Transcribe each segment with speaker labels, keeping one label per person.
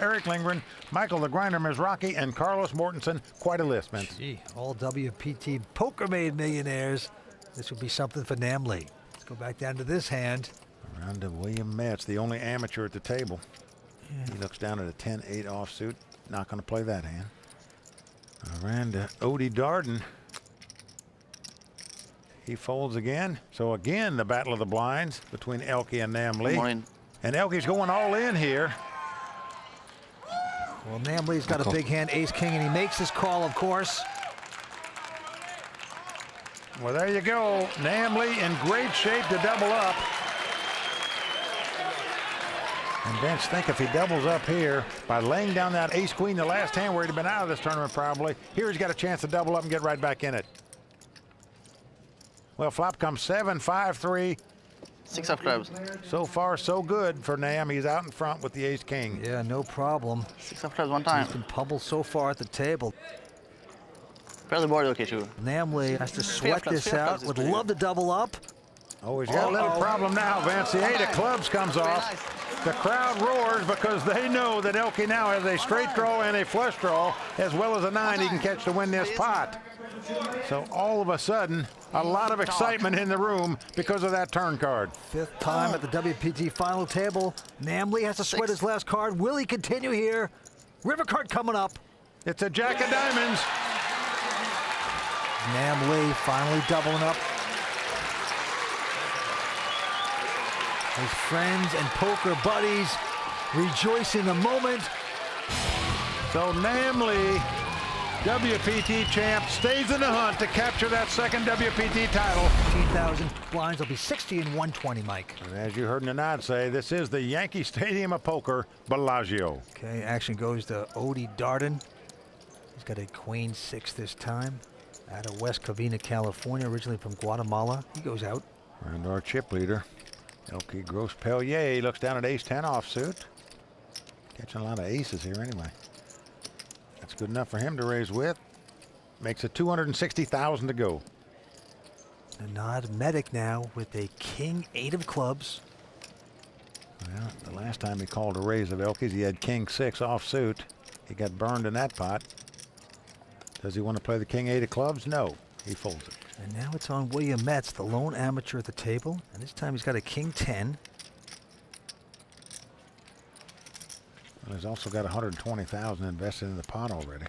Speaker 1: Eric Lindgren, Michael the Grinder Mizrachi, and Carlos Mortensen. Quite a list, Vince.
Speaker 2: Gee, all WPT poker-made millionaires. This would be something for Namely. Let's go back down to this hand.
Speaker 1: Around to William Mietz, the only amateur at the table. Yeah. He looks down at a 10-8 offsuit. Not going to play that hand. Around to Osmin Dardon. He folds again. So again, the battle of the blinds between Elke and Namely. And Elke's going all in here.
Speaker 2: Well, Namely's got a big hand, ace-king, and he makes his call, of course.
Speaker 1: Well, there you go. Namely in great shape to double up. And Vince, think if he doubles up here by laying down that ace-queen the last hand where he'd been out of this tournament probably, here he's got a chance to double up and get right back in it. Well, flop comes 7-5-3.
Speaker 3: 6 of clubs.
Speaker 1: So far, so good for Nam. He's out in front with the ace-king.
Speaker 2: Yeah, no problem.
Speaker 3: 6 of clubs one time.
Speaker 2: He's been pummeled so far at the table.
Speaker 3: Pair the board, okay, too.
Speaker 2: Namely has to sweat this out. Would love to double up.
Speaker 1: Oh, he's got a little problem now, Vince. The 8 of clubs comes off. The crowd roars because they know that Elke now has a straight draw and a flush draw, as well as a 9 he can catch to win this pot. So all of a sudden, a lot of excitement in the room because of that turn card.
Speaker 2: 5th time at the WPT final table. Namely has to sweat his last card. Will he continue here? River card coming up.
Speaker 1: It's a jack of diamonds.
Speaker 2: Namely finally doubling up. His friends and poker buddies rejoice in the moment.
Speaker 1: So Namely, WPT champ, stays in the hunt to capture that second WPT title.
Speaker 2: 15,000 blinds will be 60 and 120, Mike.
Speaker 1: And as you heard Nenad say, this is the Yankee Stadium of Poker, Bellagio.
Speaker 2: Okay, action goes to Osmin Dardon. He's got a queen 6 this time. Out of West Covina, California, originally from Guatemala. He goes out.
Speaker 1: And our chip leader, Bertrand Grospellier, he looks down at ace-10 offsuit. Catching a lot of aces here anyway. That's good enough for him to raise with. Makes it 260,000 to go.
Speaker 2: Nenad Medic now with a king 8 of clubs.
Speaker 1: Well, the last time he called a raise of Elke's, he had king 6 offsuit. He got burned in that pot. Does he want to play the king 8 of clubs? No, he folds it.
Speaker 2: And now it's on William Mietz, the lone amateur at the table. And this time he's got a king 10.
Speaker 1: Well, he's also got 120,000 invested in the pot already,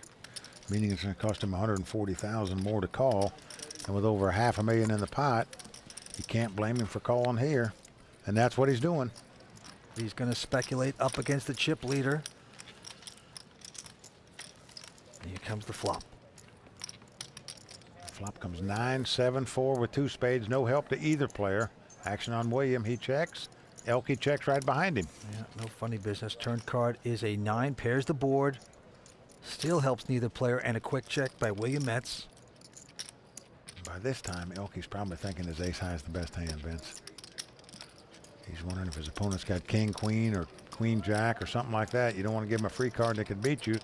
Speaker 1: meaning it's going to cost him 140,000 more to call. And with over $500,000 in the pot, you can't blame him for calling here. And that's what he's doing.
Speaker 2: He's going to speculate up against the chip leader. And here comes the flop.
Speaker 1: Flop comes 9-7-4 with 2 spades. No help to either player. Action on William. He checks. Elke checks right behind him.
Speaker 2: Yeah, no funny business. Turn card is a 9. Pairs the board. Still helps neither player, and a quick check by William Mietz.
Speaker 1: By this time, Elke's probably thinking his ace-high is the best hand, Vince. He's wondering if his opponent's got king, queen, or queen, jack, or something like that. You don't want to give him a free card that could beat you.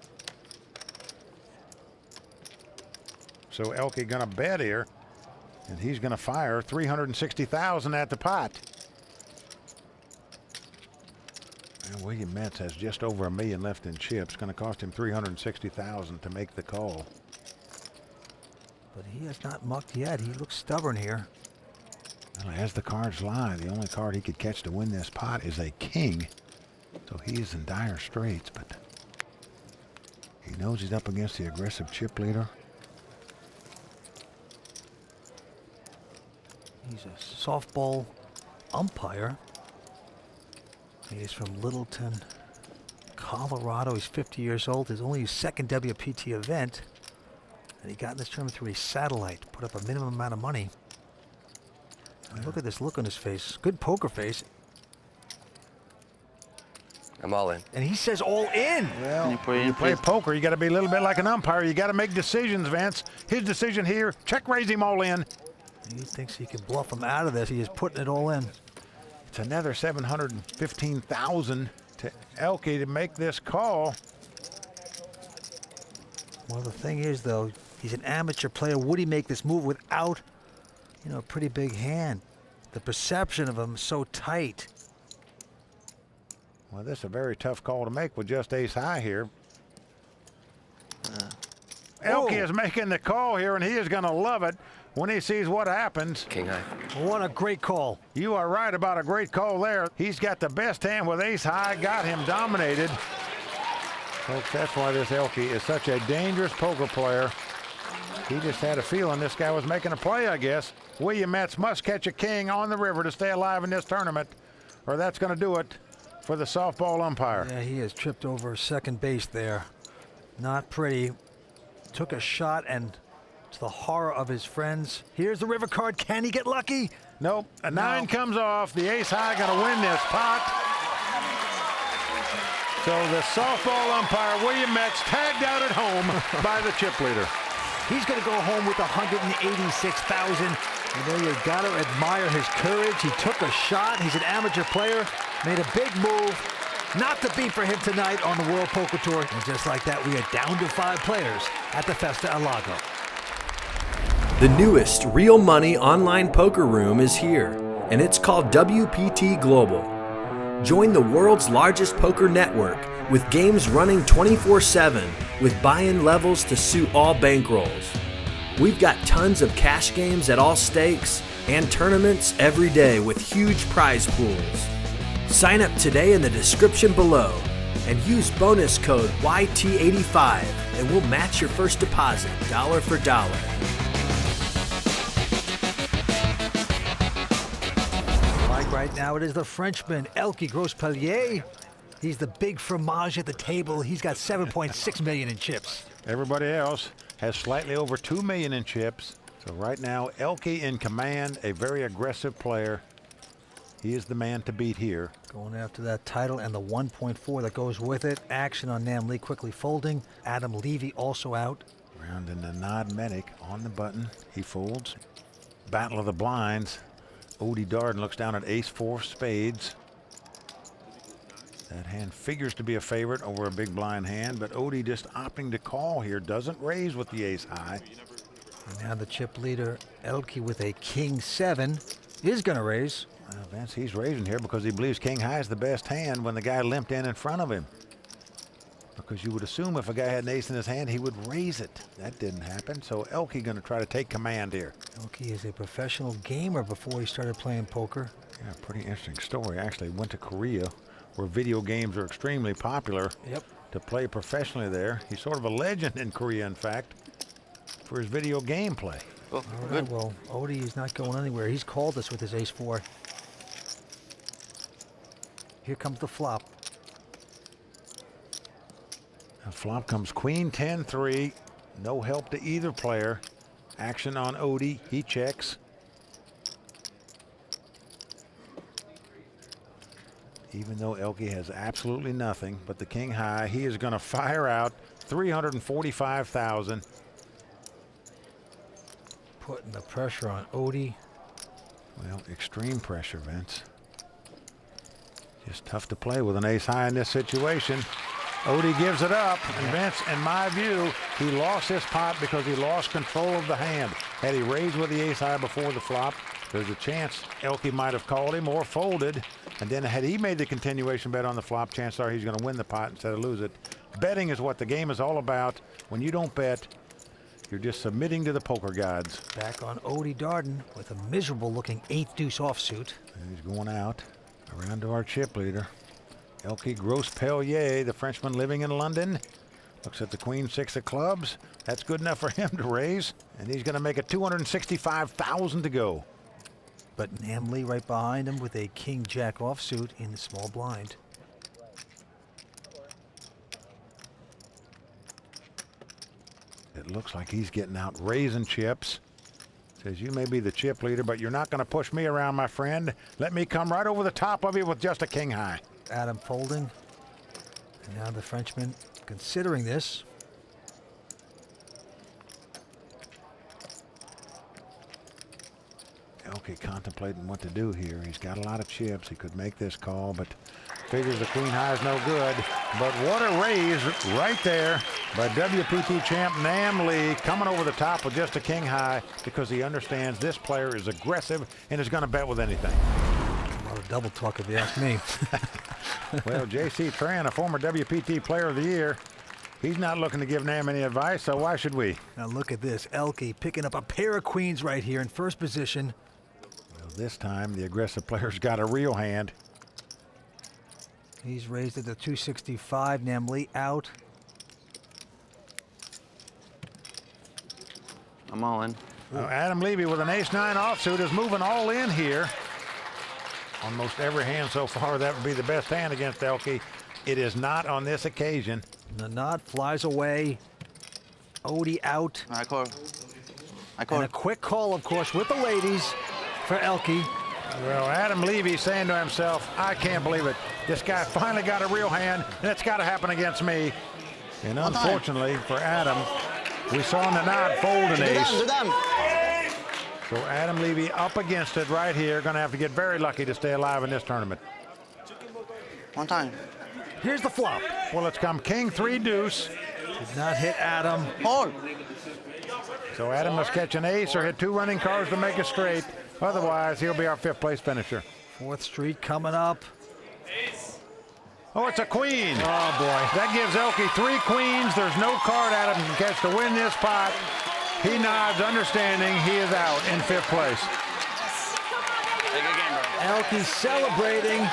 Speaker 1: So Elke gonna bet here, and he's gonna fire 360,000 at the pot. And William Mietz has just over $1 million left in chips. Gonna cost him 360,000 to make the call.
Speaker 2: But he has not mucked yet. He looks stubborn here.
Speaker 1: Well, as the cards lie, the only card he could catch to win this pot is a king. So he is in dire straits, but he knows he's up against the aggressive chip leader.
Speaker 2: He's a softball umpire. He's from Littleton, Colorado. He's 50 years old. It's only his 2nd WPT event. And he got in this tournament through a satellite. Put up a minimum amount of money. And look at this look on his face. Good poker face.
Speaker 4: I'm all in.
Speaker 2: And he says all in.
Speaker 1: Well, when you play poker, you got to be a little bit like an umpire. You got to make decisions, Vince. His decision here, check raise him all in.
Speaker 2: He thinks he can bluff him out of this. He is putting it all in.
Speaker 1: It's another 715,000 to Elke to make this call.
Speaker 2: Well, the thing is, though, he's an amateur player. Would he make this move without, you know, a pretty big hand? The perception of him is so tight.
Speaker 1: Well, this is a very tough call to make with just ace high here. Elke is making the call here, and he is going to love it when he sees what happens.
Speaker 4: King high.
Speaker 2: What a great call.
Speaker 1: You are right about a great call there. He's got the best hand with ace high, got him dominated. Folks, that's why this Elke is such a dangerous poker player. He just had a feeling this guy was making a play, I guess. William Mietz must catch a king on the river to stay alive in this tournament, or that's going to do it for the softball umpire.
Speaker 2: Yeah, he has tripped over second base there. Not pretty. Took a shot, and to the horror of his friends, here's the river card. Can he get lucky?
Speaker 1: Nope. A 9 comes off. The ace high going to win this pot. So the softball umpire, William Mietz, tagged out at home by the chip leader.
Speaker 2: He's going to go home with $186,000. You know, you got to admire his courage. He took a shot. He's an amateur player, made a big move. Not to beat for him tonight on the World Poker Tour. And just like that, we are down to 5 players at the Festa al Lago.
Speaker 5: The newest real money online poker room is here, and it's called WPT Global. Join the world's largest poker network with games running 24/7 with buy-in levels to suit all bankrolls. We've got tons of cash games at all stakes and tournaments every day with huge prize pools. Sign up today in the description below and use bonus code YT85 and we'll match your first deposit dollar for dollar.
Speaker 2: Right now it is the Frenchman, Elke Grospellier. He's the big fromage at the table. He's got 7.6 million in chips.
Speaker 1: Everybody else has slightly over 2 million in chips. So right now, Elke in command, a very aggressive player. He is the man to beat here.
Speaker 2: Going after that title and the 1.4 that goes with it. Action on Nam Lee quickly folding. Adam Levy also out.
Speaker 1: Round in the Nenad Medic on the button. He folds. Battle of the blinds. Osmin Dardon looks down at ace-4 spades. That hand figures to be a favorite over a big blind hand, but Odie just opting to call here. Doesn't raise with the ace high.
Speaker 2: And now the chip leader, Elke, with a king-7, is going to raise.
Speaker 1: Well, Vince, he's raising here because he believes king high is the best hand when the guy limped in front of him. Because you would assume if a guy had an ace in his hand, he would raise it. That didn't happen, so Elke going to try to take command here.
Speaker 2: Elke is a professional gamer before he started playing poker.
Speaker 1: Yeah, pretty interesting story. Actually went to Korea, where video games are extremely popular.
Speaker 2: Yep.
Speaker 1: To play professionally there. He's sort of a legend in Korea, in fact, for his video game play.
Speaker 3: Oh,
Speaker 2: All right,
Speaker 3: good.
Speaker 2: well, Odie is not going anywhere. He's called us with his ace-4. Here comes the flop.
Speaker 1: Now flop comes queen 10-3. No help to either player. Action on Odie. He checks. Even though Elke has absolutely nothing but the king high, he is going to fire out 345,000.
Speaker 2: Putting the pressure on Odie.
Speaker 1: Well, extreme pressure, Vince. Just tough to play with an ace high in this situation. Odie gives it up, and Vince, in my view, he lost this pot because he lost control of the hand. Had he raised with the ace high before the flop, there's a chance Elke might have called him or folded, and then had he made the continuation bet on the flop, chances are he's going to win the pot instead of lose it. Betting is what the game is all about. When you don't bet, you're just submitting to the poker gods.
Speaker 2: Back on Osmin Dardon with a miserable-looking 8-deuce offsuit.
Speaker 1: And he's going out around to our chip leader. Elke Grospellier, the Frenchman living in London, looks at the queen 6 of clubs. That's good enough for him to raise, and he's going to make it 265,000 to go.
Speaker 2: But Nam Lee right behind him with a king-jack offsuit in the small blind.
Speaker 1: It looks like he's getting out raising chips. Says, you may be the chip leader, but you're not going to push me around, my friend. Let me come right over the top of you with just a king high.
Speaker 2: Adam folding. And now the Frenchman considering this.
Speaker 1: Elke contemplating what to do here. He's got a lot of chips. He could make this call, but figures the queen high is no good. But what a raise right there by WPT champ Nam Lee, coming over the top with just a king high because he understands this player is aggressive and is going to bet with anything.
Speaker 2: A lot of double talk if you ask me.
Speaker 1: Well, J.C. Tran, a former WPT Player of the Year, he's not looking to give Nam any advice, so why should we?
Speaker 2: Now look at this. Elke picking up a pair of queens right here in first position.
Speaker 1: Well, this time, the aggressive player's got a real hand.
Speaker 2: He's raised it to 265. Namli out.
Speaker 3: I'm all in.
Speaker 1: Well, Adam Levy with an ace-9 offsuit is moving all in here. Almost every hand so far, that would be the best hand against Elke. It is not on this occasion.
Speaker 2: Nenad flies away. Odie out.
Speaker 3: I call.
Speaker 2: And a quick call, of course, with the ladies for Elke.
Speaker 1: Well, Adam Levy saying to himself, I can't believe it. This guy finally got a real hand, and it's got to happen against me. And unfortunately for Adam, we saw Nenad fold an ace. So Adam Levy up against it right here. Going to have to get very lucky to stay alive in this tournament.
Speaker 3: One time.
Speaker 2: Here's the flop.
Speaker 1: Well, it's come king 3 deuce.
Speaker 2: Did not hit Adam.
Speaker 3: Hold.
Speaker 1: So Adam must catch an ace or hit 2 running cards to make it straight. Otherwise, he'll be our 5th place finisher.
Speaker 2: 4th Street coming up.
Speaker 1: Oh, it's a queen.
Speaker 2: Oh, boy.
Speaker 1: That gives Elke 3 queens. There's no card Adam can catch to win this pot. He nods, understanding he is out in 5th place.
Speaker 2: Elke celebrating.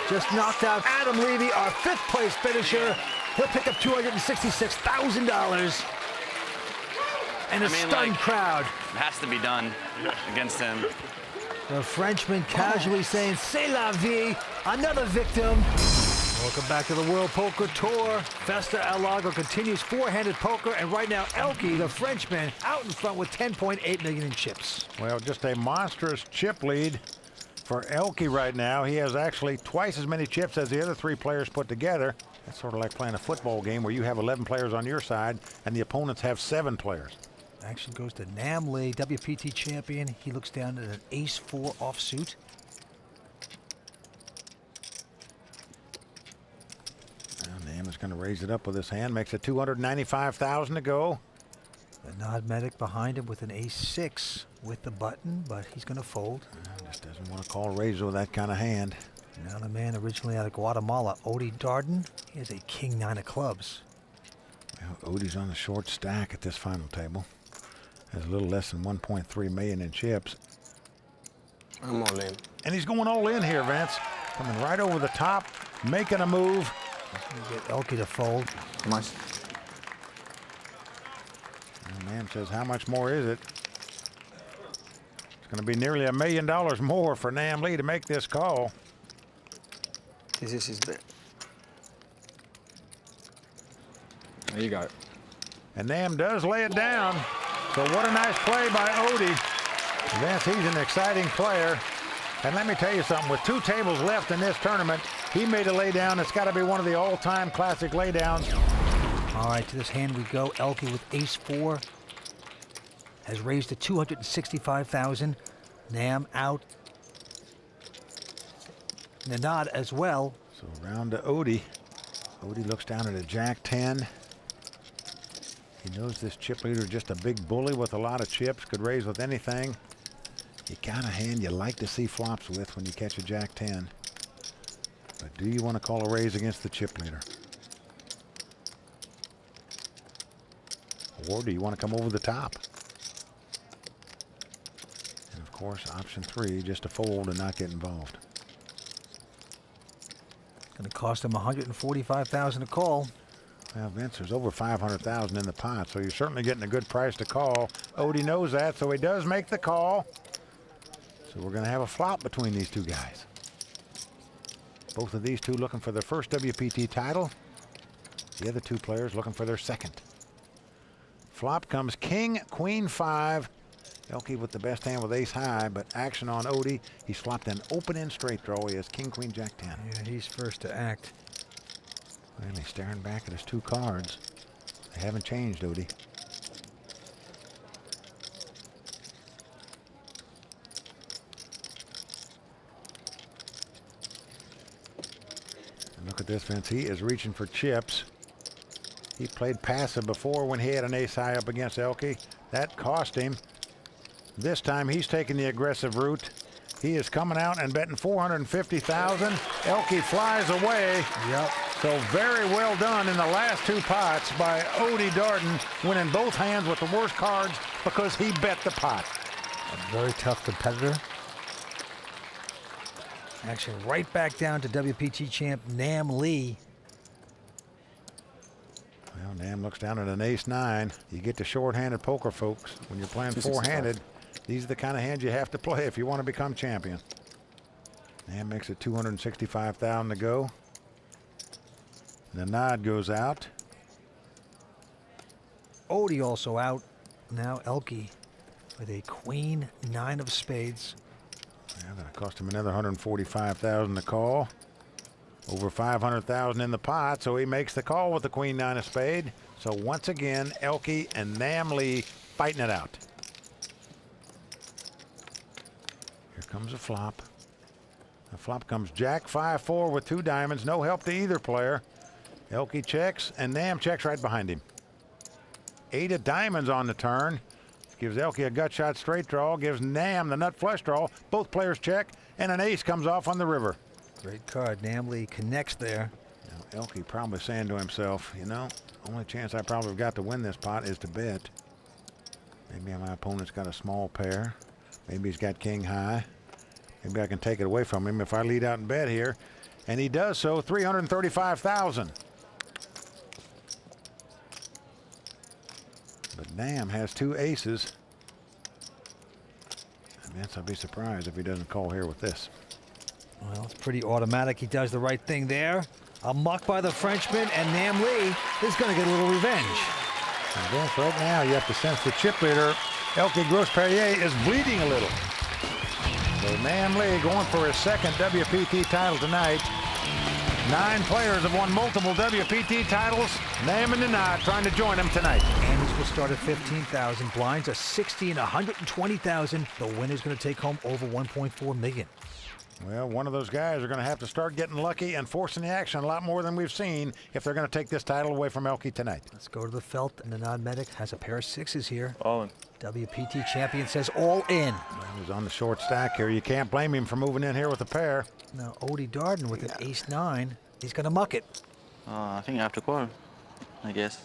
Speaker 2: Just knocked out Adam Levy, our 5th place finisher. He'll pick up $266,000. And a stunned crowd.
Speaker 4: It has to be done against him.
Speaker 2: The Frenchman casually saying, "C'est la vie," another victim. Welcome back to the World Poker Tour. Festa al Lago continues 4-handed poker, and right now Elke, the Frenchman, out in front with 10.8 million in chips.
Speaker 1: Well, just a monstrous chip lead for Elke right now. He has actually twice as many chips as the other 3 players put together. That's sort of like playing a football game where you have 11 players on your side and the opponents have 7 players.
Speaker 2: Action goes to Namli, WPT champion. He looks down at an ace-4 offsuit.
Speaker 1: Nam is going to raise it up with his hand. Makes it $295,000 to go.
Speaker 2: Nenad Medic behind him with an ace-6 with the button, but he's going to fold.
Speaker 1: Just doesn't want to call raiser with that kind of hand.
Speaker 2: Now the man originally out of Guatemala, Osmin Dardon. He has a king-9 of clubs.
Speaker 1: Well, Odie's on the short stack at this final table. Has a little less than 1.3 million in chips.
Speaker 6: I'm all in.
Speaker 1: And he's going all in here, Vince. Coming right over the top, making a move.
Speaker 2: Get Elke to fold.
Speaker 6: Much.
Speaker 1: The man says, how much more is it? It's going to be nearly $1 million more for Nam Lee to make this call.
Speaker 6: This is his bet. There you got it.
Speaker 1: And Nam does lay it down. So what a nice play by Odie. Vince, he's an exciting player. And let me tell you something, with 2 tables left in this tournament, he made a laydown. It's got to be one of the all-time classic laydowns.
Speaker 2: All right, to this hand we go. Elke with ace-4 has raised to $265,000. Nam out. Nenad as well.
Speaker 1: So round to Odie. Odie looks down at a jack-10. He knows this chip leader is just a big bully with a lot of chips, could raise with anything. The kind of hand you like to see flops with when you catch a jack-10. But do you want to call a raise against the chip leader? Or do you want to come over the top? And of course, option 3, just to fold and not get involved.
Speaker 2: Going to cost him $145,000 to call.
Speaker 1: Well, Vince, there's over $500,000 in the pot, so you're certainly getting a good price to call. Odie knows that, so he does make the call. So we're going to have a flop between these 2 guys. Both of these 2 looking for their first WPT title. The other 2 players looking for their 2nd. Flop comes king, queen 5. Elke with the best hand with ace high, but action on Odie. He's flopped an open-end straight draw. He has king, queen, jack 10.
Speaker 2: Yeah, he's first to act.
Speaker 1: Well, he's staring back at his 2 cards. They haven't changed, Odie. And look at this, Vince. He is reaching for chips. He played passive before when he had an ace high up against Elke. That cost him. This time he's taking the aggressive route. He is coming out and betting 450,000. Elke flies away.
Speaker 2: Yep.
Speaker 1: So very well done in the last two pots by Osmin Dardon, winning both hands with the worst cards because he bet the pot.
Speaker 2: A very tough competitor. Actually, right back down to WPT champ Nam Lee.
Speaker 1: Well, Nam looks down at an ace-9. You get to short-handed poker, folks. When you're playing four-handed, these are the kind of hands you have to play if you want to become champion. Nam makes it 265,000 to go. Nenad goes out.
Speaker 2: Odie also out. Now Elke with a queen 9 of spades.
Speaker 1: Yeah, that cost him another 145,000 to call. Over 500,000 in the pot, so he makes the call with the queen 9 of spade. So once again, Elke and Nam Lee fighting it out. Here comes a flop. The flop comes Jack 5-4 with 2 diamonds. No help to either player. Elke checks, and Nam checks right behind him. 8 of diamonds on the turn. Gives Elke a gut shot straight draw. Gives Nam the nut flush draw. Both players check, and an ace comes off on the river.
Speaker 2: Great card. Nam Lee connects there.
Speaker 1: Now, Elke probably saying to himself, you know, only chance I probably got to win this pot is to bet. Maybe my opponent's got a small pair. Maybe he's got king high. Maybe I can take it away from him if I lead out and bet here. And he does so, 335,000. But Nam has 2 aces. Vince, I'll be surprised if he doesn't call here with this.
Speaker 2: Well, it's pretty automatic. He does the right thing there. A muck by the Frenchman, and Nam Lee is going to get a little revenge.
Speaker 1: And Vince, right now you have to sense the chip leader, Bertrand Grospellier, is bleeding a little. So Nam Lee going for his second WPT title tonight. 9 players have won multiple WPT titles. Nam and Nenad trying to join him tonight.
Speaker 2: Andes will start at 15,000. Blinds are 60 and 120,000. The winner's going to take home over 1.4 million.
Speaker 1: Well, one of those guys are going to have to start getting lucky and forcing the action a lot more than we've seen if they're going to take this title away from Elke tonight.
Speaker 2: Let's go to the felt. Nenad Medic has a pair of 6s here.
Speaker 6: All in.
Speaker 2: WPT champion says all in.
Speaker 1: Well, he's on the short stack here. You can't blame him for moving in here with a pair.
Speaker 2: Now Osmin Dardon with an ace-9. He's going to muck it.
Speaker 3: I think I have to call, I guess.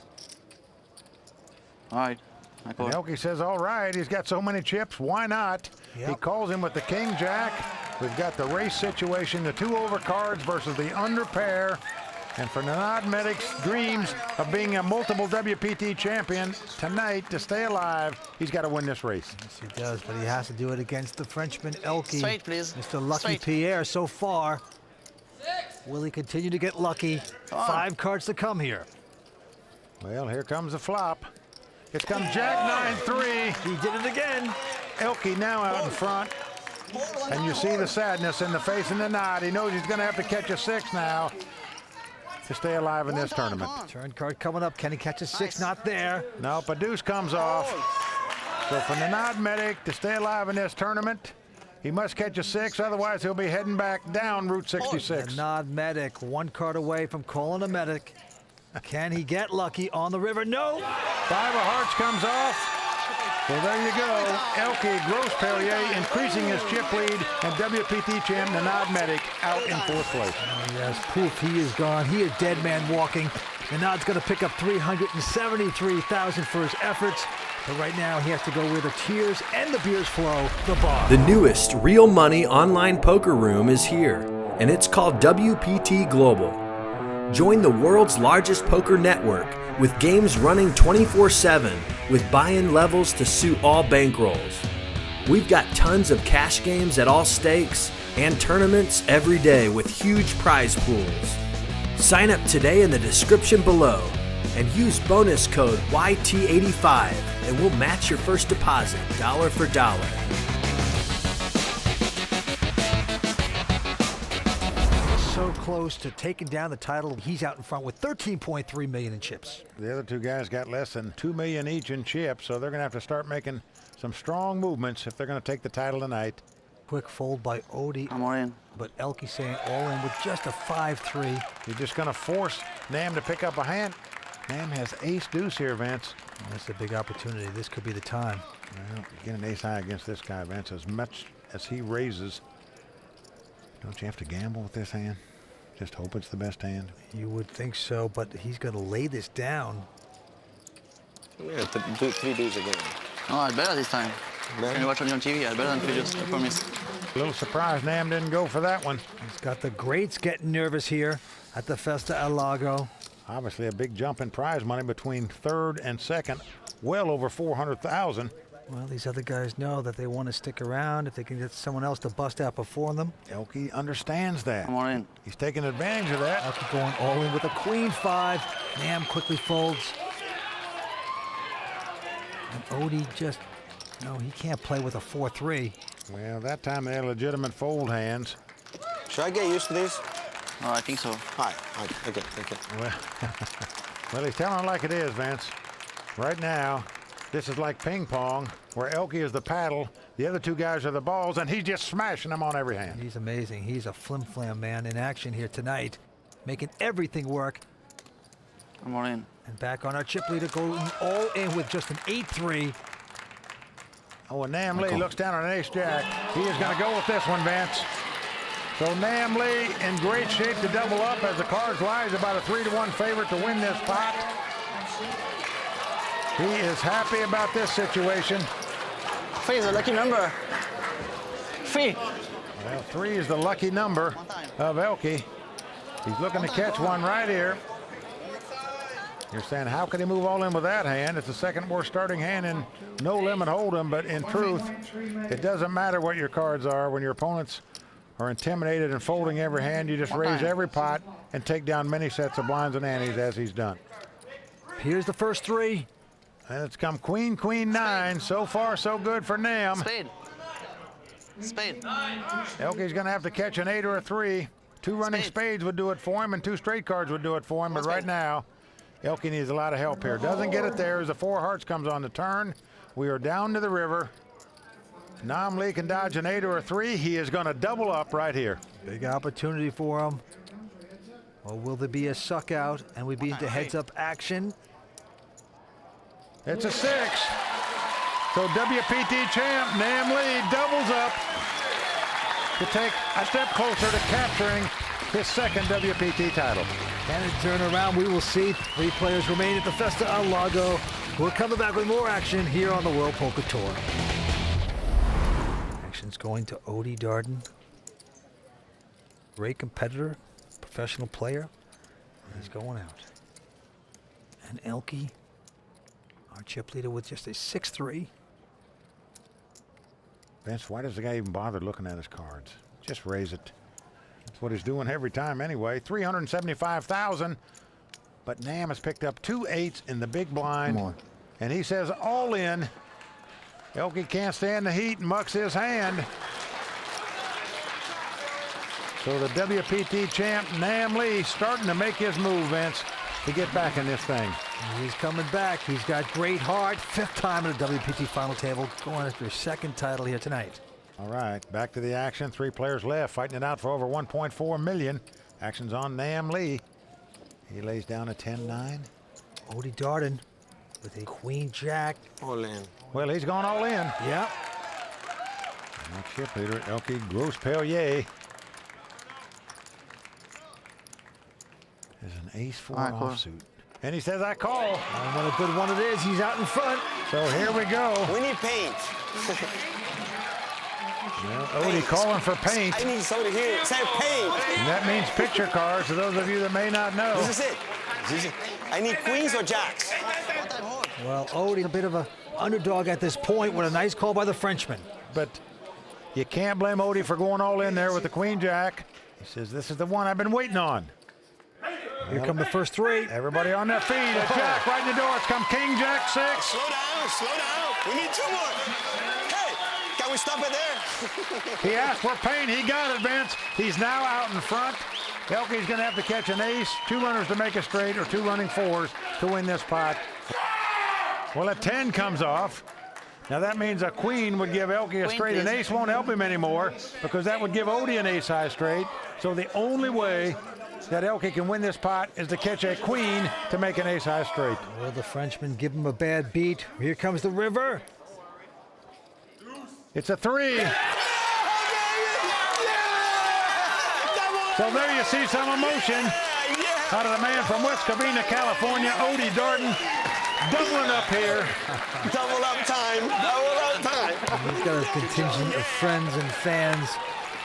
Speaker 3: All right, I call.
Speaker 1: And Elke says, all right, he's got so many chips, why not?
Speaker 2: Yep.
Speaker 1: He calls him with the king jack. We've got the race situation, the 2 over cards versus the under pair. And for Nenad Medic's dreams of being a multiple WPT champion tonight, to stay alive, he's got to win this race.
Speaker 2: Yes, he does, but he has to do it against the Frenchman Elke.
Speaker 3: Straight, please.
Speaker 2: Mr. Lucky
Speaker 3: Straight.
Speaker 2: Pierre so far. Will he continue to get lucky? 5 cards to come here.
Speaker 1: Well, here comes the flop. It's come Jack 9-3.
Speaker 2: He did it again.
Speaker 1: Elke now out in front. And you see the sadness in the face and the nod. He knows he's going to have to catch a 6 now to stay alive in this tournament.
Speaker 2: Turn card coming up. Can he catch a 6? Not there.
Speaker 1: Nope, a deuce comes off. So for Nenad Medic to stay alive in this tournament, he must catch a 6, otherwise he'll be heading back down Route 66.
Speaker 2: Nenad Medic, 1 card away from calling a medic. Can he get lucky on the river? No.
Speaker 1: 5 of hearts comes off. So there you go. Elke Grospellier increasing his chip lead, and WPT champ Nenad Medic out in 4th place.
Speaker 2: Oh, yes, poof, he is gone. He is dead man walking. Nenad's going to pick up 373,000 for his efforts. But right now, he has to go where the tears and the beers flow, the bar.
Speaker 5: The newest real money online poker room is here, and it's called WPT Global. Join the world's largest poker network with games running 24/7 with buy-in levels to suit all bankrolls. We've got tons of cash games at all stakes and tournaments every day with huge prize pools. Sign up today in the description below and use bonus code YT85 and we'll match your first deposit dollar for dollar.
Speaker 2: So close to taking down the title. He's out in front with 13.3 million in chips.
Speaker 1: The other 2 guys got less than 2 million each in chips, so they're going to have to start making some strong movements if they're going to take the title tonight.
Speaker 2: Quick fold by Odie,
Speaker 3: I'm all in.
Speaker 2: but Elke saying all in with just a 5-3.
Speaker 1: You're just going to force Nam to pick up a hand. Nam has ace deuce here, Vince.
Speaker 2: That's a big opportunity. This could be the time.
Speaker 1: Well, you get an ace high against this guy, Vince, as much as he raises. Don't you have to gamble with this hand? Just hope it's the best hand?
Speaker 2: You would think so, but he's going to lay this down.
Speaker 6: Yeah, do 3 Ds again.
Speaker 3: Oh, it's better this time. Can you watch on TV? Yeah, better than previous, I promise.
Speaker 1: A little surprised Nam didn't go for that one.
Speaker 2: He's got the greats getting nervous here at the Festa al Lago.
Speaker 1: Obviously a big jump in prize money between third and second, well over 400,000.
Speaker 2: Well, these other guys know that they want to stick around if they can get someone else to bust out before them.
Speaker 1: Elke understands that.
Speaker 3: I'm all in.
Speaker 1: He's taking advantage of that.
Speaker 2: Elke going all in with a queen 5. Nam quickly folds. And Odie just, no, he can't play with a 4-3.
Speaker 1: Well, that time they had legitimate fold hands.
Speaker 6: Should I get used to this?
Speaker 3: Oh, I think so.
Speaker 6: All right, okay.
Speaker 1: Well, he's telling it like it is, Vince. Right now, this is like ping pong, where Elke is the paddle, the other 2 guys are the balls, and he's just smashing them on every hand.
Speaker 2: He's amazing. He's a flim-flam man in action here tonight, making everything work.
Speaker 3: I'm all in.
Speaker 2: And back on our chip leader, going all in with just an 8-3.
Speaker 1: Oh, and Nam Lee looks down on an ace-jack. He is going to go with this one, Vince. So Nam Lee in great shape to double up as the cards lie. He's about a 3-1 favorite to win this pot. He is happy about this situation.
Speaker 3: 3 is a lucky number. 3.
Speaker 1: Well, 3 is the lucky number of Elke. He's looking to catch one right here. You're saying, how could he move all in with that hand? It's the second worst starting hand in no limit hold'em, but in truth, it doesn't matter what your cards are. When your opponents are intimidated and folding every hand, you just raise every pot and take down many sets of blinds and antes as he's done.
Speaker 2: Here's the first 3.
Speaker 1: And it's come queen, queen, 9. So far, so good for Nam.
Speaker 3: Spade. Spade.
Speaker 1: Elke's going to have to catch an 8 or a 3. 2 running spades would do it for him, and 2 straight cards would do it for him. But right now, Elke needs a lot of help here. Doesn't get it there as the 4 hearts comes on the turn. We are down to the river. Nam Lee can dodge an 8 or a 3. He is going to double up right here.
Speaker 2: Big opportunity for him. Or will there be a suck out and we be into heads-up action?
Speaker 1: It's a 6. So WPT champ Nam Lee doubles up to take a step closer to capturing his second WPT title.
Speaker 2: Can it turn around? We will see. 3 players remain at the Festa al Lago. We're coming back with more action here on the World Poker Tour. Action's going to Odie Dardon. Great competitor, professional player. He's going out. And Elke, our chip leader, with just a 6-3.
Speaker 1: Vince, why does the guy even bother looking at his cards? Just raise it. That's what he's doing every time anyway. 375,000. But Nam has picked up 2 8s in the big blind. And he says all in. Elke can't stand the heat and mucks his hand. So the WPT champ Nam Lee starting to make his move, Vince, to get back in this thing.
Speaker 2: He's coming back. He's got great heart. 5th time at the WPT final table, going after his 2nd title here tonight.
Speaker 1: All right, back to the action. 3 players left, fighting it out for over 1.4 million. Action's on Nam Lee. He lays down a 10-9.
Speaker 2: Odie Dardon with a queen jack.
Speaker 6: All in.
Speaker 1: Well, he's gone all in.
Speaker 2: Yep.
Speaker 1: And that chip leader, Elke Grospellier, is an ace-4 offsuit. And he says, I call.
Speaker 2: And what a good one it is. He's out in front.
Speaker 1: So here we go.
Speaker 6: We need paint.
Speaker 1: Well, Odie calling for paint.
Speaker 6: I need somebody here. Say paint.
Speaker 1: And that means picture cards to those of you that may not know.
Speaker 6: This is it. I need queens or jacks.
Speaker 2: Well, Odie, a bit of an underdog at this point with a nice call by the Frenchman.
Speaker 1: But you can't blame Odie for going all in there with the queen jack. He says, this is the one I've been waiting on.
Speaker 2: Here come the first 3.
Speaker 1: Everybody on their feet. A jack right in the door. It's come king, jack, 6.
Speaker 6: Slow down. We need 2 more. Hey, can we stop it there?
Speaker 1: He asked for paint. He got it, Vince. He's now out in front. Elke's going to have to catch an ace, 2 runners to make a straight, or 2 running 4s to win this pot. Well, a 10 comes off. Now that means a queen would give Elke a straight. An ace won't help him anymore because that would give Odie an ace-high straight. So the only way that Elke can win this pot is to catch a queen to make an ace-high straight.
Speaker 2: Will the Frenchman give him a bad beat? Here comes the river.
Speaker 1: It's a 3. So there you see some emotion out of the man from West Covina, California, Odie Dardon, doubling up here.
Speaker 6: Double up time. Double up time.
Speaker 2: He's got a contingent of friends and fans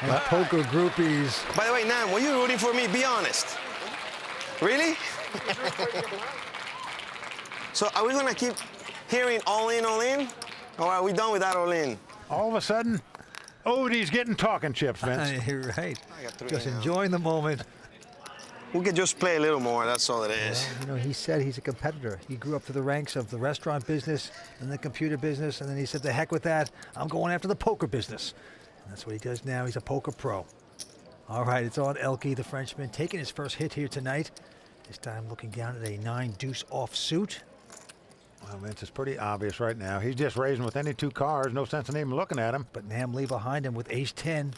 Speaker 2: and poker groupies.
Speaker 6: By the way, Nam, were you rooting for me? Be honest. Really? So are we gonna keep hearing all in, or are we done with that all in?
Speaker 1: All of a sudden, Odie's getting talking chips, Vince.
Speaker 2: You're right.
Speaker 6: I got 3
Speaker 2: Just
Speaker 6: now.
Speaker 2: enjoying the moment.
Speaker 6: We could just play a little more. That's all it is.
Speaker 2: Well, you know, he said he's a competitor. He grew up through the ranks of the restaurant business and the computer business, and then he said, "The heck with that. I'm going after the poker business." And that's what he does now. He's a poker pro. All right, it's on Elke, the Frenchman, taking his first hit here tonight. This time looking down at a 9-deuce offsuit.
Speaker 1: Well, Vince, it's pretty obvious right now. He's just raising with any 2 cards. No sense in even looking at him.
Speaker 2: But Nam Lee behind him with ace-10.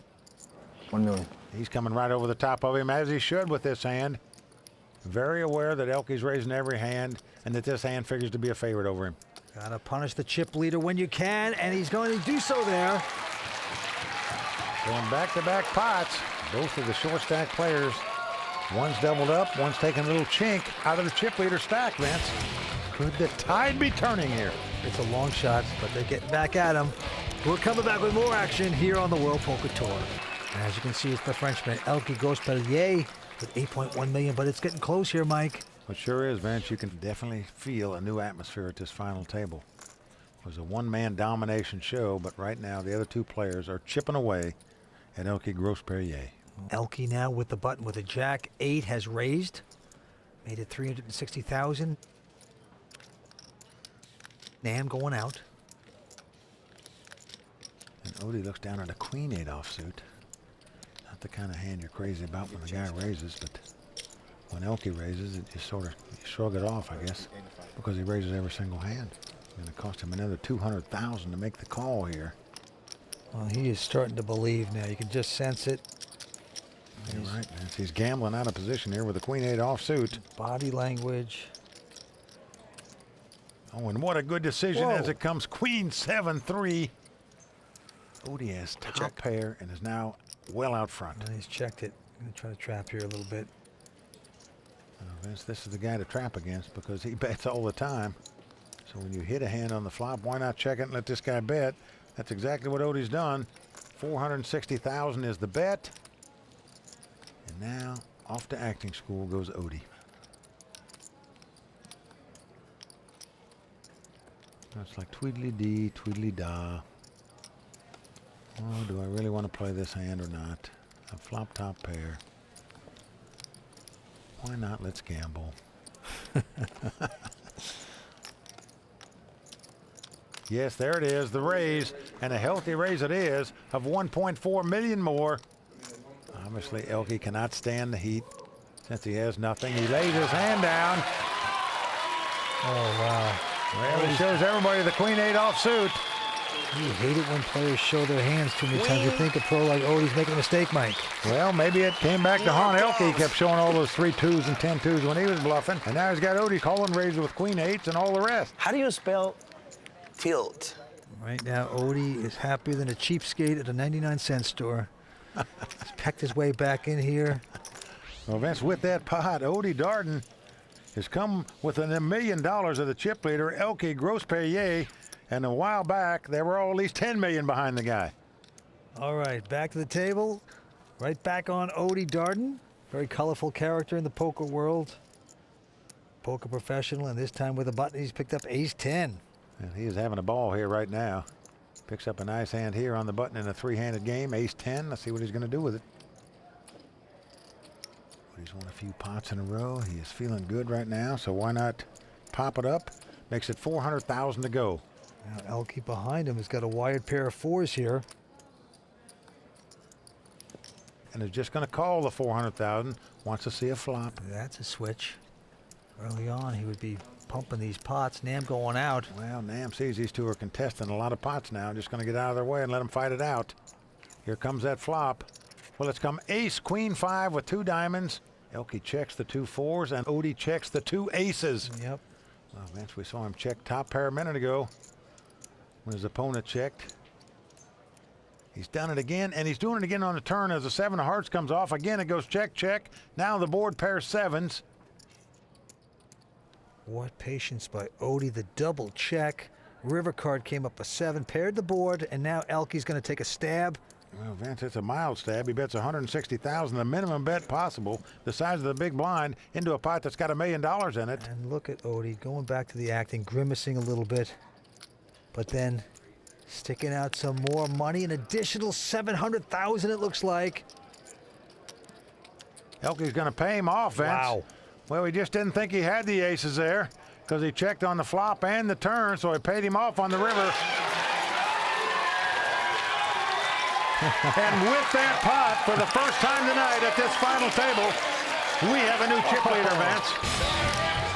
Speaker 4: 1 million.
Speaker 1: He's coming right over the top of him, as he should with this hand. Very aware that Elke's raising every hand and that this hand figures to be a favorite over him.
Speaker 2: Gotta punish the chip leader when you can, and he's going to do so there.
Speaker 1: Going back-to-back pots. Both of the short stack players. One's doubled up, one's taking a little chink out of the chip leader stack, Vince. Could the tide be turning here?
Speaker 2: It's a long shot, but they're getting back at him. We're coming back with more action here on the World Poker Tour. And as you can see, it's the Frenchman, Bertrand Grospellier, with 8.1 million, but it's getting close here, Mike.
Speaker 1: It sure is, Vince. You can definitely feel a new atmosphere at this final table. It was a one-man domination show, but right now the other 2 players are chipping away at Bertrand Grospellier.
Speaker 2: Elke now with the button with a jack. 8 has raised. Made it 360,000. Nam going out.
Speaker 1: And Odie looks down at a queen-8 offsuit. Not the kind of hand you're crazy about when the guy raises, but when Elke raises, it just sort of shrug it off, I guess, because he raises every single hand. It's going to cost him another 200,000 to make the call here.
Speaker 2: Well, he is starting to believe now. You can just sense it.
Speaker 1: You're right, man. He's gambling out of position here with a queen-8 offsuit.
Speaker 2: Body language.
Speaker 1: Oh, and what a good decision
Speaker 2: Whoa.
Speaker 1: as it comes queen-7-3. Odie has top pair and is now well out front.
Speaker 2: And he's checked it. I'm going to try to trap here a little bit.
Speaker 1: Vince, this is the guy to trap against because he bets all the time. So when you hit a hand on the flop, why not check it and let this guy bet? That's exactly what Odie's done. 460,000 is the bet. And now off to acting school goes Odie. It's like tweedly-dee, tweedly-da. Oh, do I really want to play this hand or not? A flop top pair. Why not? Let's gamble. Yes, there it is, the raise, and a healthy raise it is of 1.4 million more. Obviously, Elke cannot stand the heat since he has nothing. He lays his hand down.
Speaker 2: Oh, wow.
Speaker 1: Well, he shows everybody the queen-8 offsuit.
Speaker 2: You hate it when players show their hands too many times. You think a pro like Odie's making a mistake, Mike.
Speaker 1: Well, maybe it came back to haunt Elke. He kept showing all those 3-2s and 10-2s when he was bluffing. And now he's got Odie calling raises with queen-8s and all the rest.
Speaker 6: How do you spell tilt?
Speaker 2: Right now, Odie is happier than a cheapskate at a 99-cent store. He's pecked his way back in here.
Speaker 1: Well, Vince, with that pot, Odie Dardon has come within $1 million of the chip leader, Bertrand Grospellier. And a while back, there were all at least 10 million behind the guy.
Speaker 2: All right, back to the table. Right back on Odie Dardon. Very colorful character in the poker world. Poker professional, and this time with a button, he's picked up ace-10.
Speaker 1: And he is having a ball here right now. Picks up a nice hand here on the button in a 3-handed game, ace-10. Let's see what he's going to do with it. He's won a few pots in a row. He is feeling good right now, so why not pop it up? Makes it 400,000 to go.
Speaker 2: Now Elke behind him has got a wired pair of 4s here.
Speaker 1: And is just going to call the 400,000. Wants to see a flop.
Speaker 2: That's a switch. Early on, he would be pumping these pots. Nam going out.
Speaker 1: Well, Nam sees these 2 are contesting a lot of pots now. Just going to get out of their way and let them fight it out. Here comes that flop. Well, it's come ace, queen 5 with 2 diamonds. Elke checks the 2 4s, and Odie checks the 2 aces.
Speaker 2: Yep.
Speaker 1: Well, Vince, we saw him check top pair a minute ago when his opponent checked. He's done it again, and he's doing it again on the turn as the 7 of hearts comes off. Again, it goes check, check. Now the board pairs 7s.
Speaker 2: What patience by Odie, the double check. River card came up a 7, paired the board, and now Elke's going to take a stab.
Speaker 1: Well, Vince, it's a mild stab. He bets $160,000, the minimum bet possible, the size of the big blind, into a pot that's got $1 million in it.
Speaker 2: And look at Odie going back to the acting, grimacing a little bit, but then sticking out some more money, an additional $700,000 it looks like.
Speaker 1: Elke's going to pay him off, Vince.
Speaker 2: Wow.
Speaker 1: Well, he just didn't think he had the aces there because he checked on the flop and the turn, so he paid him off on the river. And with that pot, for the first time tonight at this final table, we have a new chip leader, Vince.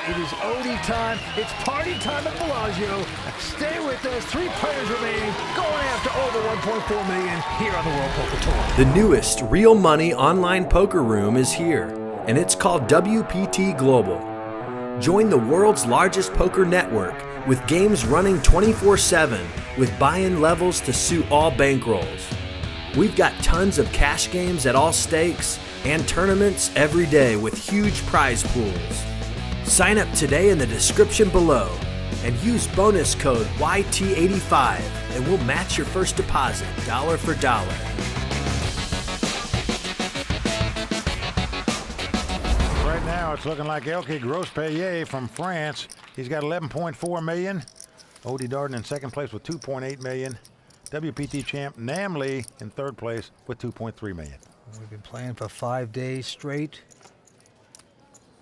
Speaker 2: It is Odie time. It's party time at Bellagio. Stay with us. 3 players remaining, going after over $1.4 million here on the World Poker Tour.
Speaker 5: The newest real money online poker room is here, and it's called WPT Global. Join the world's largest poker network with games running 24/7 with buy-in levels to suit all bankrolls. We've got tons of cash games at all stakes and tournaments every day with huge prize pools. Sign up today in the description below and use bonus code YT85 and we'll match your first deposit dollar for dollar.
Speaker 1: Right now, it's looking like Bertrand Grospellier from France. He's got 11.4 million. Osmin Dardon in second place with 2.8 million. WPT champ Nenad Medic in third place with 2.3 million.
Speaker 2: We've been playing for 5 days straight.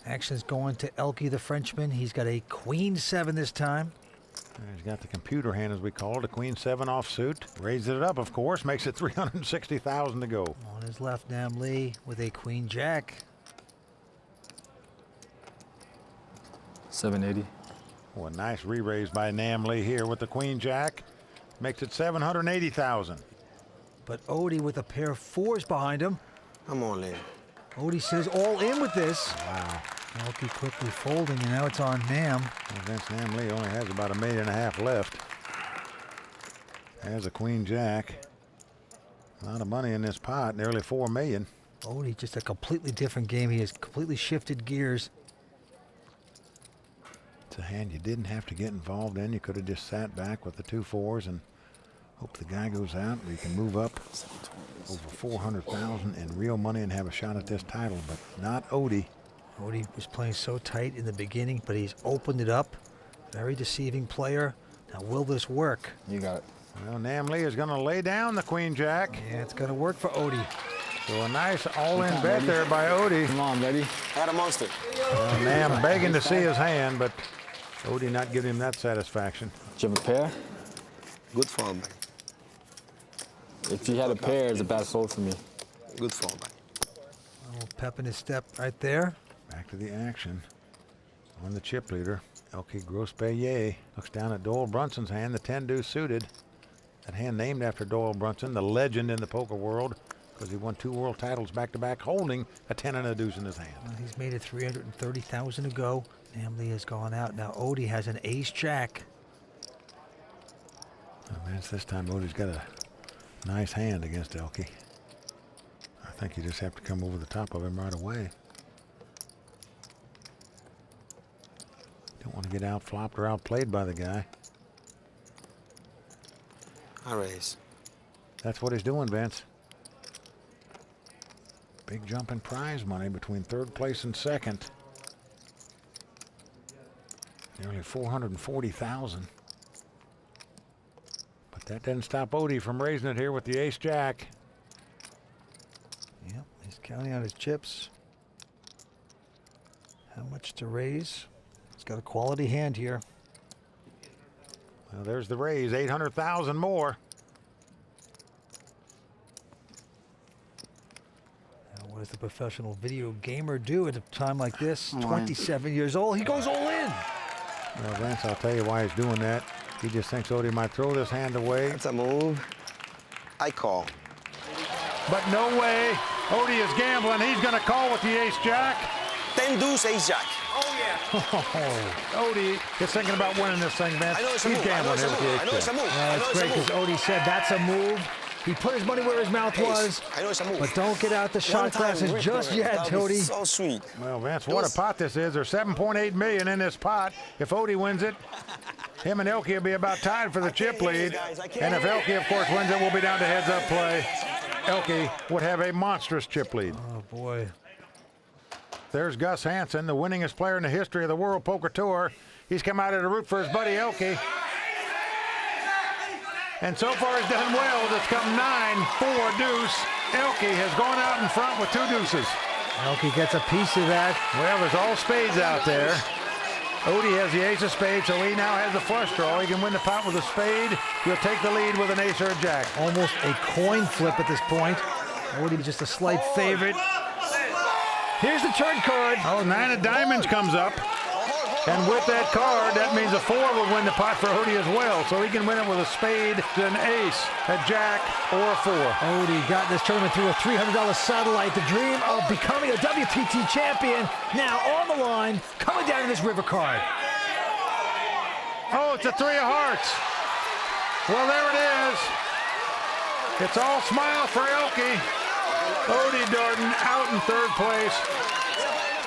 Speaker 2: Action's going to Elke, the Frenchman. He's got a Queen 7 this time.
Speaker 1: And he's got the computer hand, as we call it, a Queen 7 offsuit. Raises it up, of course, makes it $360,000 to go.
Speaker 2: On his left, Nenad Medic with a Queen Jack.
Speaker 7: 780.
Speaker 1: Oh, a nice re-raise by Nenad Medic here with the Queen Jack. Makes it $780,000.
Speaker 2: But Odie with a pair of 4s behind him.
Speaker 6: I'm all in.
Speaker 2: Odie says all in with this.
Speaker 1: Wow.
Speaker 2: Elke quickly folding, and now it's on Nam.
Speaker 1: Well, Vince Nenad Medic only has about $1.5 million left. Has a Queen Jack. A lot of money in this pot, nearly $4 million.
Speaker 2: Odie, just a completely different game. He has completely shifted gears.
Speaker 1: It's a hand you didn't have to get involved in. You could have just sat back with the 2 4s and hope the guy goes out where you can move up over $400,000 in real money and have a shot at this title, but not Odie.
Speaker 2: Odie was playing so tight in the beginning, but he's opened it up. Very deceiving player. Now, will this work?
Speaker 7: You got it.
Speaker 1: Well, Nenad Medic is going to lay down the Queen Jack.
Speaker 2: Yeah, it's going to work for Odie.
Speaker 1: So a nice all-in bet there by Odie.
Speaker 7: Come on, buddy.
Speaker 6: I got a monster.
Speaker 1: Nam begging to see his hand, but Odie not giving him that satisfaction.
Speaker 7: Do you have a pair?
Speaker 6: Good fall, man.
Speaker 7: If you had a pair, it's a bad fold for me.
Speaker 6: Good fall, man.
Speaker 2: A little pep in his step right there.
Speaker 1: Back to the action. On the chip leader, Bertrand Grospellier looks down at Doyle Brunson's hand, the 10 deuce suited. That hand named after Doyle Brunson, the legend in the poker world, because he won 2 world titles back-to-back, holding a 10 and a deuce in his hand.
Speaker 2: Well, he's made it $330,000 to go. Nenad Medic has gone out. Now Odie has an ace-jack.
Speaker 1: Oh, man, this time Odie's got a nice hand against Elke. I think you just have to come over the top of him right away. Don't want to get out-flopped or outplayed by the guy.
Speaker 6: I raise.
Speaker 1: That's what he's doing, Vince. Big jump in prize money between third place and second. Nearly $440,000. But that didn't stop Odie from raising it here with the ace-jack.
Speaker 2: Yep, he's counting out his chips. How much to raise? He's got a quality hand here.
Speaker 1: Well, there's the raise, $800,000 more.
Speaker 2: Now, what does the professional video gamer do at a time like this? 27 years old, he goes all in.
Speaker 1: Well, Vince, I'll tell you why he's doing that. He just thinks Odie might throw this hand away.
Speaker 6: That's a move. I call.
Speaker 1: But no way. Odie is gambling. He's going to call with the ace-jack.
Speaker 6: 10 deuce, ace jack.
Speaker 1: Odie is thinking about winning this thing, Vince.
Speaker 6: I know it's a
Speaker 1: He's
Speaker 6: move.
Speaker 1: gambling here with the
Speaker 6: I know it's a
Speaker 1: ace-jack.
Speaker 6: move.
Speaker 2: Yeah, it's great because Odie said that's a move. He put his money where his mouth was.
Speaker 6: I know it's a move.
Speaker 2: But don't get out the shot glasses just yet, Odie.
Speaker 6: So sweet.
Speaker 1: Well, Vince, what a pot this is. There's $7.8 million in this pot. If Odie wins it, him and Elke will be about tied for the chip lead. And if Elke, of course, wins it, we'll be down to heads-up play. Elke would have a monstrous chip lead.
Speaker 2: Oh, boy.
Speaker 1: There's Gus Hansen, the winningest player in the history of the World Poker Tour. He's come out to root for his buddy Elke. And so far he's done well. It's come 9-4 deuce. Elke has gone out in front with 2 deuces.
Speaker 2: Elke gets a piece of that.
Speaker 1: Well, there's all spades out there. Odie has the ace of spades, so he now has the flush draw. He can win the pot with a spade. He'll take the lead with an ace or a jack.
Speaker 2: Almost a coin flip at this point. Odie just a slight favorite. Here's the turn card.
Speaker 1: Oh, 9 of diamonds comes up. And with that card, that means a 4 will win the pot for Odie as well. So he can win it with a spade, an ace, a jack, or a 4.
Speaker 2: Odie got this tournament through a $300 satellite. The dream of becoming a WPT champion now on the line, coming down to this river card.
Speaker 1: Oh, it's a 3 of hearts. Well, there it is. It's all smile for Elke. Odie Dardon out in 3rd place.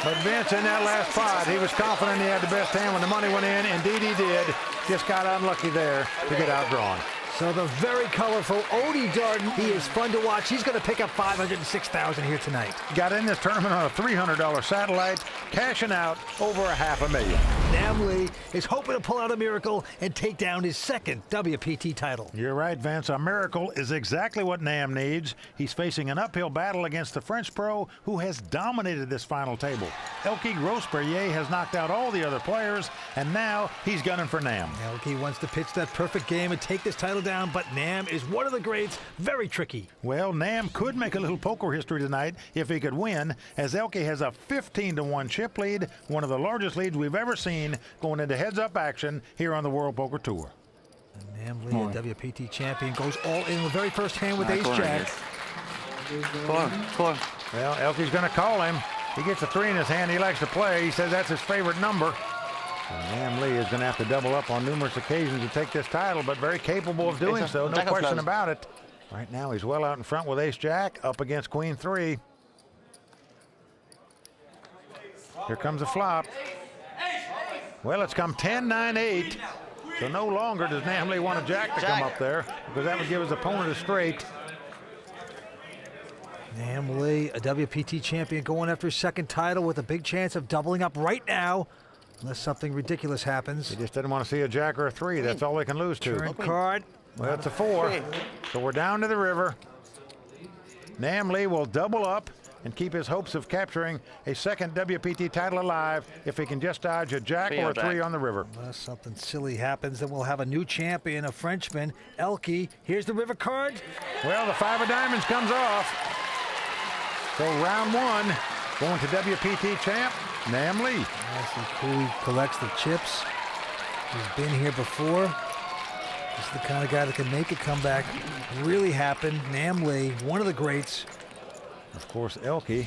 Speaker 1: But Vince, in that last pot, he was confident he had the best hand when the money went in. Indeed, he did. Just got unlucky there to get outdrawn.
Speaker 2: So the very colorful Odie Dardon, he is fun to watch. He's going to pick up $506,000 here tonight.
Speaker 1: Got in this tournament on a $300 satellite, cashing out over $500,000.
Speaker 2: Nam Lee is hoping to pull out a miracle and take down his 2nd WPT title.
Speaker 1: You're right, Vince. A miracle is exactly what Nam needs. He's facing an uphill battle against the French pro who has dominated this final table. Bertrand Grospellier has knocked out all the other players, and now he's gunning for Nam.
Speaker 2: Elke wants to pitch that perfect game and take this title down, but Nam is one of the greats, very tricky.
Speaker 1: Well, Nam could make a little poker history tonight if he could win, as Elke has a 15-1 chip lead, one of the largest leads we've ever seen going into heads-up action here on the World Poker Tour.
Speaker 2: Nam Lee, a WPT champion, goes all in the very first hand with ace-jack.
Speaker 3: Four.
Speaker 1: Well, Elke's going to call him. He gets a 3 in his hand. He likes to play. He says that's his favorite number. Nam Lee is going to have to double up on numerous occasions to take this title, but very capable of doing so, no question about it. Right now, he's well out in front with ace-jack, up against queen 3. Here comes a flop. Well, it's come 10-9-8, so no longer does Nam Lee want a jack to come up there, because that would give his opponent a straight.
Speaker 2: Nam Lee, a WPT champion, going after his 2nd title with a big chance of doubling up right now, unless something ridiculous happens.
Speaker 1: He just didn't want to see a jack or a 3. That's all they can lose to.
Speaker 2: Turn card.
Speaker 1: Well, it's a 4. So we're down to the river. Nam Lee will double up and keep his hopes of capturing a 2nd WPT title alive if he can just dodge a jack or a 3 on the river.
Speaker 2: Unless something silly happens, then we'll have a new champion, a Frenchman, Elke. Here's the river card.
Speaker 1: Well, the 5 of diamonds comes off. So round 1, going to WPT champ, Nam Lee.
Speaker 2: As he collects the chips. He's been here before. He's the kind of guy that can make a comeback really happen. Nam Lee, one of the greats.
Speaker 1: Of course, Elke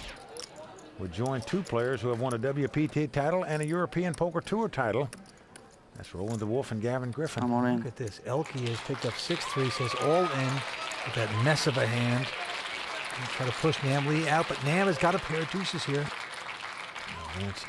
Speaker 1: would join 2 players who have won a WPT title and a European Poker Tour title. That's Roland the Wolf and Gavin Griffin.
Speaker 3: I'm all in.
Speaker 2: Look at this. Elke has picked up 6-3, says all in with that mess of a hand. Try to push Nam Lee out, but Nam has got a pair of deuces here.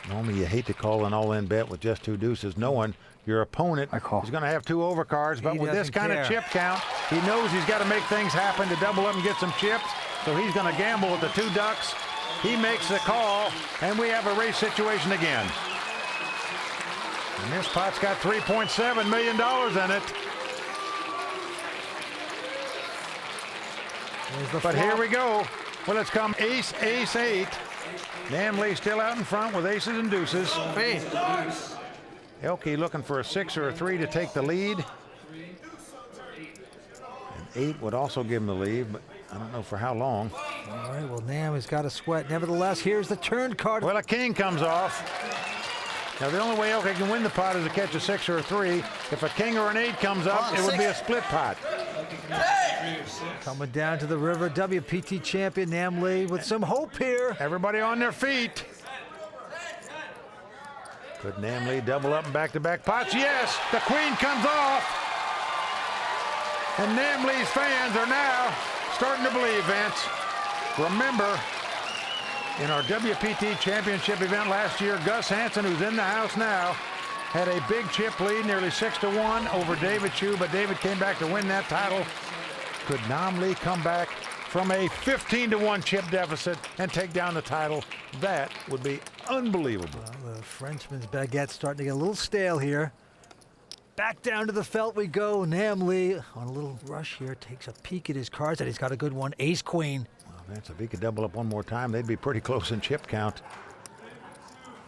Speaker 1: Normally you hate to call an all-in bet with just 2 deuces, knowing your opponent is going to have 2 overcards, but with this kind of chip count, he knows he's got to make things happen to double up and get some chips, so he's going to gamble with the 2 ducks. He makes the call, and we have a race situation again. And this pot's got $3.7 million in it. But here we go. Well, it's come ace, ace, 8. Nam Lee still out in front with aces and deuces. Elke looking for a 6 or a 3 to take the lead. And 8 would also give him the lead, but I don't know for how long.
Speaker 2: All right, well, Nam has got a sweat. Nevertheless, here's the turn card.
Speaker 1: Well, a king comes off. Now, the only way Elke can win the pot is to catch a 6 or a 3. If a king or an 8 comes up, it would be a split pot.
Speaker 2: Coming down to the river, WPT champion Nam Lee with some hope here.
Speaker 1: Everybody on their feet. Could Nam Lee double up in back-to-back pots? Yes, the queen comes off. And Namli's fans are now starting to believe, Vince. Remember, in our WPT Championship event last year, Gus Hansen, who's in the house now, had a big chip lead, nearly 6-1 over David Chu, but David came back to win that title. Could Nam Lee come back from a 15-1 chip deficit and take down the title? That would be unbelievable.
Speaker 2: Well, the Frenchman's baguette's starting to get a little stale here. Back down to the felt we go. Nam Lee on a little rush here, takes a peek at his cards, and he's got a good one. Ace Queen.
Speaker 1: Well, Vince, if he could double up one more time, they'd be pretty close in chip count.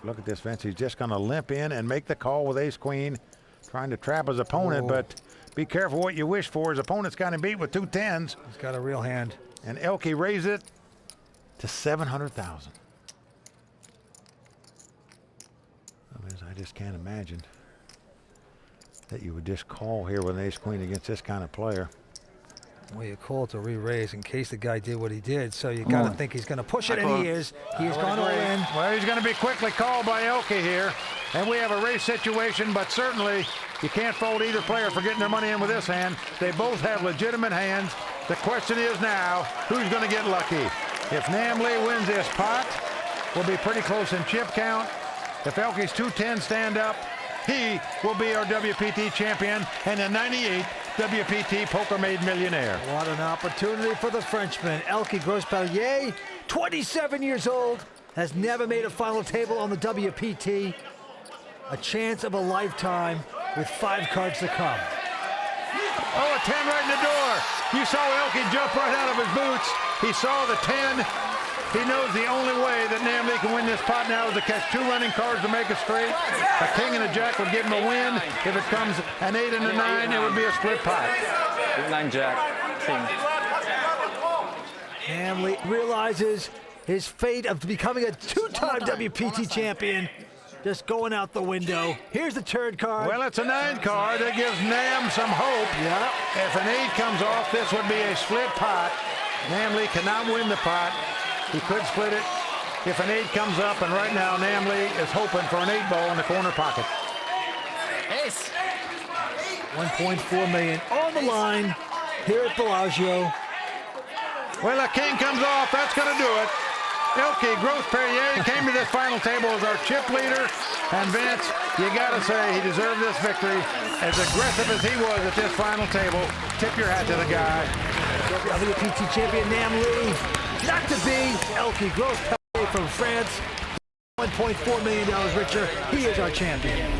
Speaker 1: Look at this, Vince. He's just going to limp in and make the call with Ace Queen, trying to trap his opponent, but be careful what you wish for. His opponent's got him beat with 2 10s.
Speaker 2: He's got a real hand.
Speaker 1: And Elke raised it to 700,000. I just can't imagine that you would just call here with an Ace Queen against this kind of player.
Speaker 2: Well, you call it to re-raise in case the guy did what he did, so you got to think he's going to push it, and he is. He is going all in.
Speaker 1: Well, he's going to be quickly called by Elke here, and we have a race situation, but certainly you can't fault either player for getting their money in with this hand. They both have legitimate hands. The question is now, who's going to get lucky? If Nam Lee wins this pot, we'll be pretty close in chip count. If Elke's 2 10s stand up, he will be our WPT champion and the 98th WPT Poker Made Millionaire.
Speaker 2: What an opportunity for the Frenchman. Elke Grospellier, 27 years old, has never made a final table on the WPT. A chance of a lifetime with 5 cards to come.
Speaker 1: Oh, a 10 right in the door. You saw Elke jump right out of his boots. He saw the 10. He knows the only way that Nam Lee can win this pot now is to catch 2 running cards to make it straight. A king and a jack would give him a win. If it comes an 8 and a 9, it would be a split pot.
Speaker 7: 9 jack. King.
Speaker 2: Nam Lee realizes his fate of becoming a 2-time WPT champion just going out the window. Here's the turn card.
Speaker 1: Well, it's a 9 card. That gives Nam some hope.
Speaker 2: Yeah.
Speaker 1: If an 8 comes off, this would be a split pot. Nam Lee cannot win the pot. He could split it if an 8 comes up, and right now Nam Lee is hoping for an 8 ball in the corner pocket.
Speaker 4: Ace.
Speaker 2: 1.4 million on the line here at Bellagio.
Speaker 1: Well, a king comes off. That's going to do it. Elke Grospellier came to this final table as our chip leader. And Vince, you got to say he deserved this victory. As aggressive as he was at this final table, tip your hat to the guy.
Speaker 2: WPT champion Nam Lee. Not to be. Elke Grospellier from France. $1.4 million richer. He is our champion.